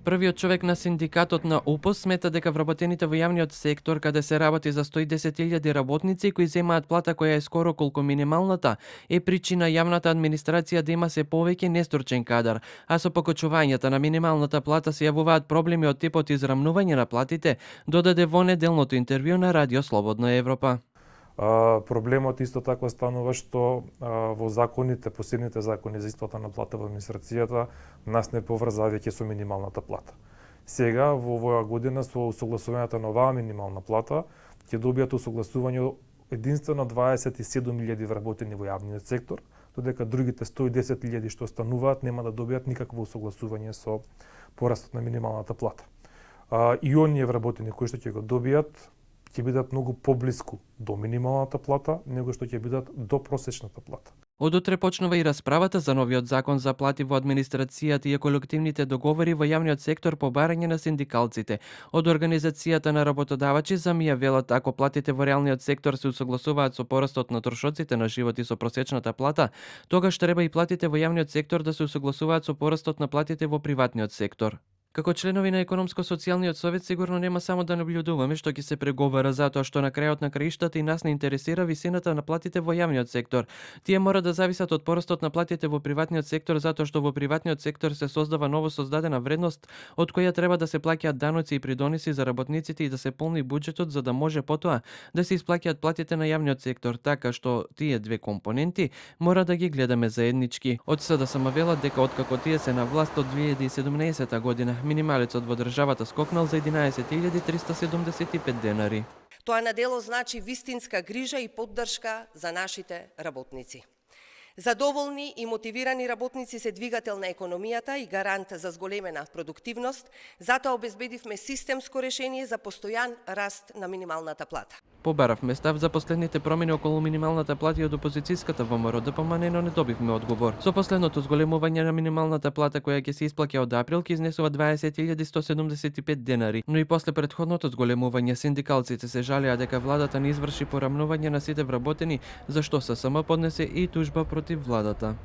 Првиот човек на синдикатот на УПОС смета дека вработените во јавниот сектор, каде се работи за 110.000 работници кои земаат плата која е скоро колку минималната, е причина јавната администрација да има се повеќе нестручен кадар, а со покачувањето на минималната плата се јавуваат проблеми од типот израмнување на платите, додаде во неделното интервју на Радио Слободна Европа. Проблемот исто така станува што во законите, посебните закони за исплата на плата во администрацијата нас не поврзаа веќе со минималната плата. Сега во оваа година со усогласувањето на оваа минимална плата ќе добијат усогласување единствено 27.000 вработени во јавниот сектор, додека другите 110.000 што остануваат нема да добијат никакво усогласување со порастот на минималната плата. И оние вработени кои што ќе го добијат ќе бидат многу поблиску до минималната плата, него што ќе бидат до просечната плата. Од утре почнува и расправата за новиот закон за плати во администрацијата и колективните договори во јавниот сектор по барање на синдикалците. Од Организацијата на работодавачи замија велат ако платите во реалниот сектор се усогласуваат со порастот на трошоците на живот и со просечната плата, тогаш треба и платите во јавниот сектор да се усогласуваат со порастот на платите во приватниот сектор. Како членови на Економско-социјалниот совет сигурно нема само да наблюдуваме што ќе се преговара затоа што на крајот на краиштата и нас не интересира висината на платите во јавниот сектор. Тие мора да зависат од порастот на платите во приватниот сектор затоа што во приватниот сектор се создава ново создадена вредност од која треба да се плаќаат даноци и придоноси за работниците и да се полни буџетот за да може потоа да се исплаќаат платите на јавниот сектор, така што тие две компоненти мора да ги гледаме заеднички. Од СДСМ велат дека откако тие се на власт од 2017 година минималецот во државата скокнал за 11.375 денари. Тоа на дело значи вистинска грижа и поддршка за нашите работници. Задоволни и мотивирани работници се двигател на економијата и гарант за зголемена продуктивност, затоа обезбедивме системско решение за постојан раст на минималната плата. Побаравме став за последните промени околу минималната плата и од опозицијската ВМРО ДПМН, но не добивме одговор. Со последното зголемување на минималната плата која ќе се исплаќа од април ќе изнесува 20.175 денари, но и после претходното зголемување синдикалците се жалеа дека владата не изврши порамнување на сите вработени, за што ССМ поднесе и тужба против владата.